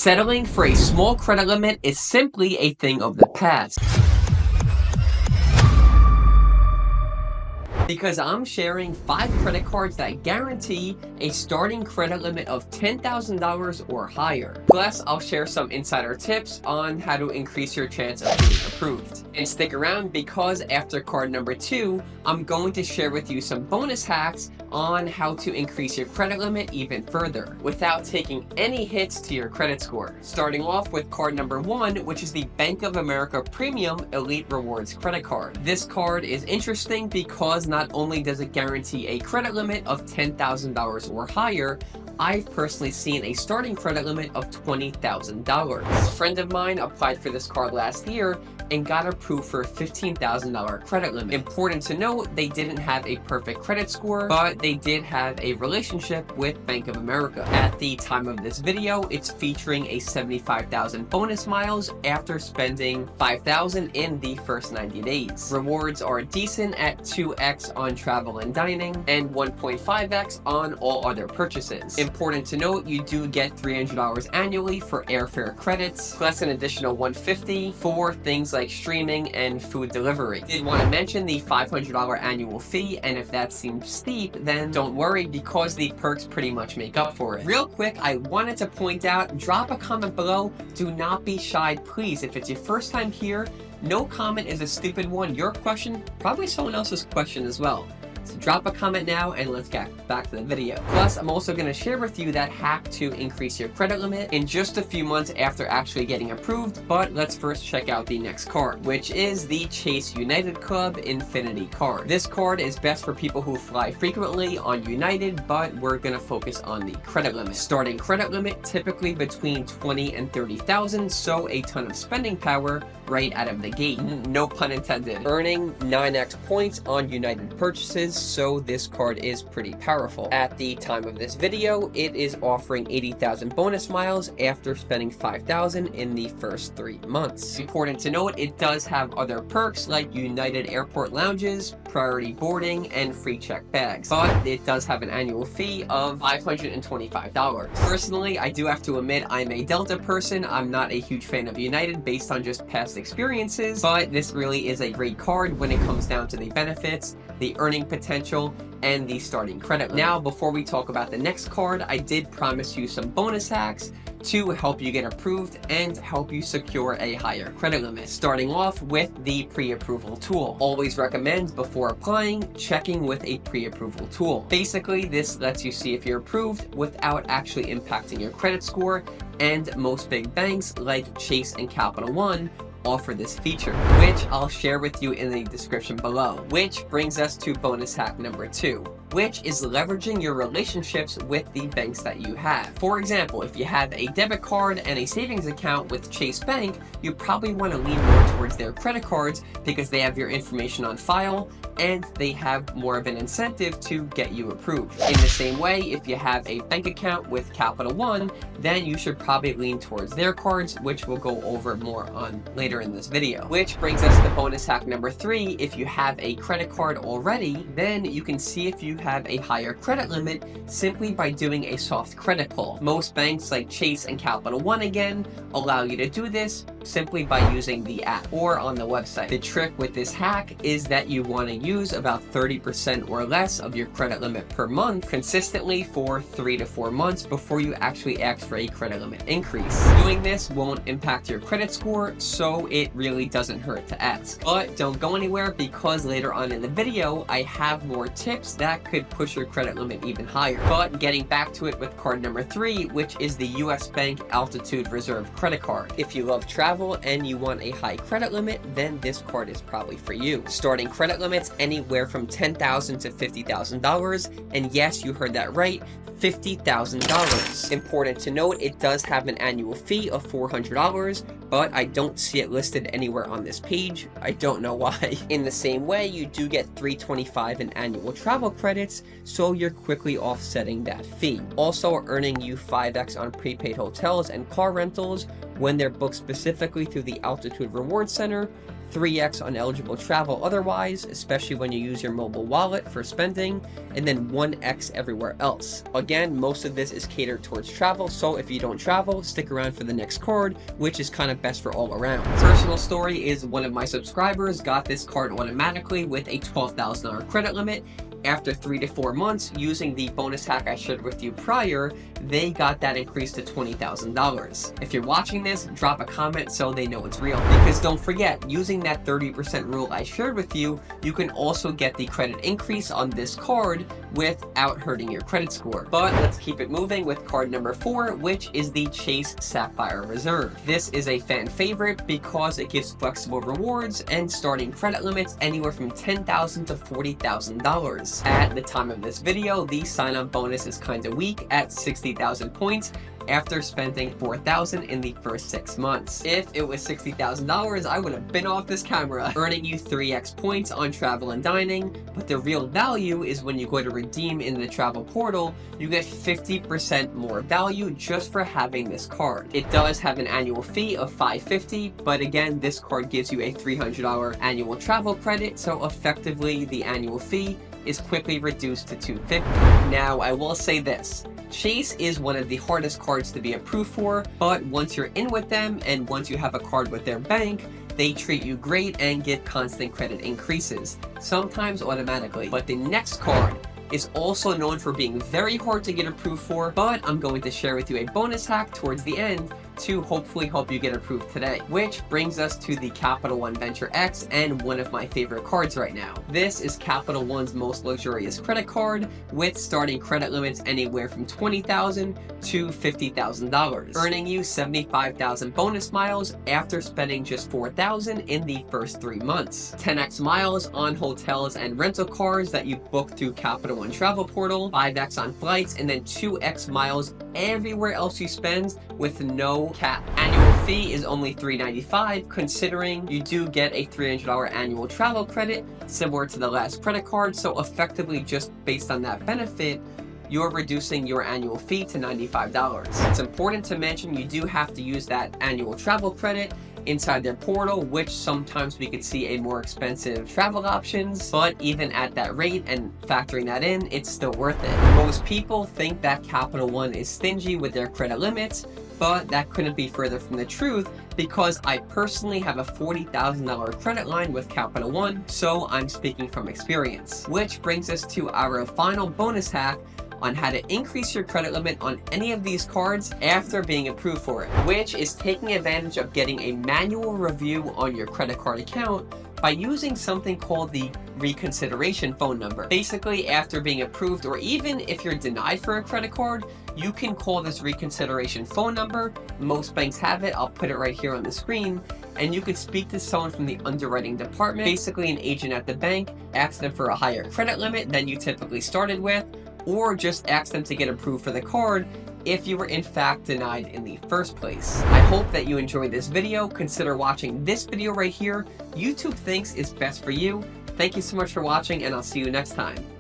Settling for a small credit limit is simply a thing of the past. Because I'm sharing 5 credit cards that guarantee a starting credit limit of $10,000 or higher. Plus, I'll share some insider tips on how to increase your chance of being approved. And stick around because after card number 2, I'm going to share with you some bonus hacks on how to increase your credit limit even further without taking any hits to your credit score. Starting off with card number 1, which is the Bank of America Premium Elite Rewards credit card. This card is interesting because not only does it guarantee a credit limit of $10,000 or higher, I've personally seen a starting credit limit of $20,000. A friend of mine applied for this card last year and got approved for a $15,000 credit limit. Important to note, they didn't have a perfect credit score, but they did have a relationship with Bank of America. At the time of this video, it's featuring a 75,000 bonus miles after spending 5,000 in the first 90 days. Rewards are decent at 2x on travel and dining and 1.5x on all other purchases. Important to note, you do get $300 annually for airfare credits, plus an additional $150 for things like streaming and food delivery. Did want to mention the $500 annual fee, and if that seems steep, then don't worry because the perks pretty much make up for it. Real quick, I wanted to point out, drop a comment below. Do not be shy, please. If it's your first time here, no comment is a stupid one. Your question, probably someone else's question as well. So drop a comment now and let's get back to the video. Plus, I'm also going to share with you that hack to increase your credit limit in just a few months after actually getting approved. But let's first check out the next card, which is the Chase United Club Infinity card. This card is best for people who fly frequently on United, but we're going to focus on the credit limit. Starting credit limit typically between 20 and 30,000, so a ton of spending power right out of the gate. No pun intended. Earning 9x points on United purchases, so this card is pretty powerful. At the time of this video, it is offering 80,000 bonus miles after spending 5,000 in the first 3 months. Important to note, it does have other perks like United Airport lounges, priority boarding, and free check bags, but it does have an annual fee of $525. Personally, I do have to admit I'm a Delta person. I'm not a huge fan of United based on just past experiences, but this really is a great card when it comes down to the benefits, the earning potential, and the starting credit limit. Now, before we talk about the next card, I did promise you some bonus hacks to help you get approved and help you secure a higher credit limit. Starting off with the pre-approval tool. Always recommend before applying, checking with a pre-approval tool. Basically, this lets you see if you're approved without actually impacting your credit score, and most big banks like Chase and Capital One offer this feature, which I'll share with you in the description below. Which brings us to bonus hack number 2, which is leveraging your relationships with the banks that you have. For example, if you have a debit card and a savings account with Chase Bank, you probably want to lean more towards their credit cards because they have your information on file and they have more of an incentive to get you approved. In the same way, if you have a bank account with Capital One, then you should probably lean towards their cards, which we'll go over more on later in this video. Which brings us to bonus hack number 3. If you have a credit card already, then you can see if you have a higher credit limit simply by doing a soft credit pull. Most banks like Chase and Capital One again allow you to do this simply by using the app or on the website. The trick with this hack is that you want to use about 30% or less of your credit limit per month consistently for 3 to 4 months before you actually ask for a credit limit increase. Doing this won't impact your credit score, so it really doesn't hurt to ask. But don't go anywhere because later on in the video, I have more tips that could push your credit limit even higher. But getting back to it with card number 3, which is the US Bank Altitude Reserve credit card. If you love travel and you want a high credit limit, then this card is probably for you. Starting credit limits anywhere from $10,000 to $50,000, and yes, you heard that right, $50,000. Important to note, it does have an annual fee of $400, but I don't see it listed anywhere on this page. I don't know why. In the same way, you do get $325 in annual travel credits, so you're quickly offsetting that fee. Also earning you 5x on prepaid hotels and car rentals when they're booked specifically specifically through the Altitude Reward Center, 3x on eligible travel otherwise, especially when you use your mobile wallet for spending, and then 1x everywhere else. Again, most of this is catered towards travel, so if you don't travel, stick around for the next card, which is kind of best for all around. Personal story is one of my subscribers got this card automatically with a $12,000 credit limit. After 3 to 4 months using the bonus hack I shared with you prior, they got that increased to $20,000. If you're watching this, drop a comment so they know it's real. Because don't forget, using that 30% rule I shared with you, you can also get the credit increase on this card without hurting your credit score. But let's keep it moving with card number 4, which is the Chase Sapphire Reserve. This is a fan favorite because it gives flexible rewards and starting credit limits anywhere from $10,000 to $40,000. At the time of this video, the sign-up bonus is kinda weak at 60,000 points after spending $4,000 in the first 6 months. If it was $60,000, I would have been off this camera, earning you 3x points on travel and dining, but the real value is when you go to redeem in the travel portal, you get 50% more value just for having this card. It does have an annual fee of $550, but again, this card gives you a $300 annual travel credit, so effectively the annual fee is quickly reduced to $250. Now, I will say this. Chase is one of the hardest cards to be approved for, but once you're in with them and once you have a card with their bank, they treat you great and give constant credit increases, sometimes automatically. But the next card is also known for being very hard to get approved for, but I'm going to share with you a bonus hack towards the end to hopefully help you get approved today. Which brings us to the Capital One Venture X and one of my favorite cards right now. This is Capital One's most luxurious credit card with starting credit limits anywhere from $20,000 to $50,000, earning you 75,000 bonus miles after spending just $4,000 in the first 3 months. 10x miles on hotels and rental cars that you book through Capital One Travel Portal, 5x on flights, and then 2x miles everywhere else you spend with no cap. Annual fee is only $395, considering you do get a $300 annual travel credit, similar to the last credit card, so effectively just based on that benefit, you're reducing your annual fee to $95. It's important to mention you do have to use that annual travel credit inside their portal, which sometimes we could see a more expensive travel options, but even at that rate and factoring that in, it's still worth it. Most people think that Capital One is stingy with their credit limits, but that couldn't be further from the truth because I personally have a $40,000 credit line with Capital One, so I'm speaking from experience. Which brings us to our final bonus hack on how to increase your credit limit on any of these cards after being approved for it, which is taking advantage of getting a manual review on your credit card account by using something called the reconsideration phone number. Basically, after being approved, or even if you're denied for a credit card, you can call this reconsideration phone number. Most banks have it. I'll put it right here on the screen. And you could speak to someone from the underwriting department, basically an agent at the bank, ask them for a higher credit limit than you typically started with, or just ask them to get approved for the card if you were in fact denied in the first place. I hope that you enjoyed this video. Consider watching this video right here. YouTube thinks is best for you. Thank you so much for watching, and I'll see you next time.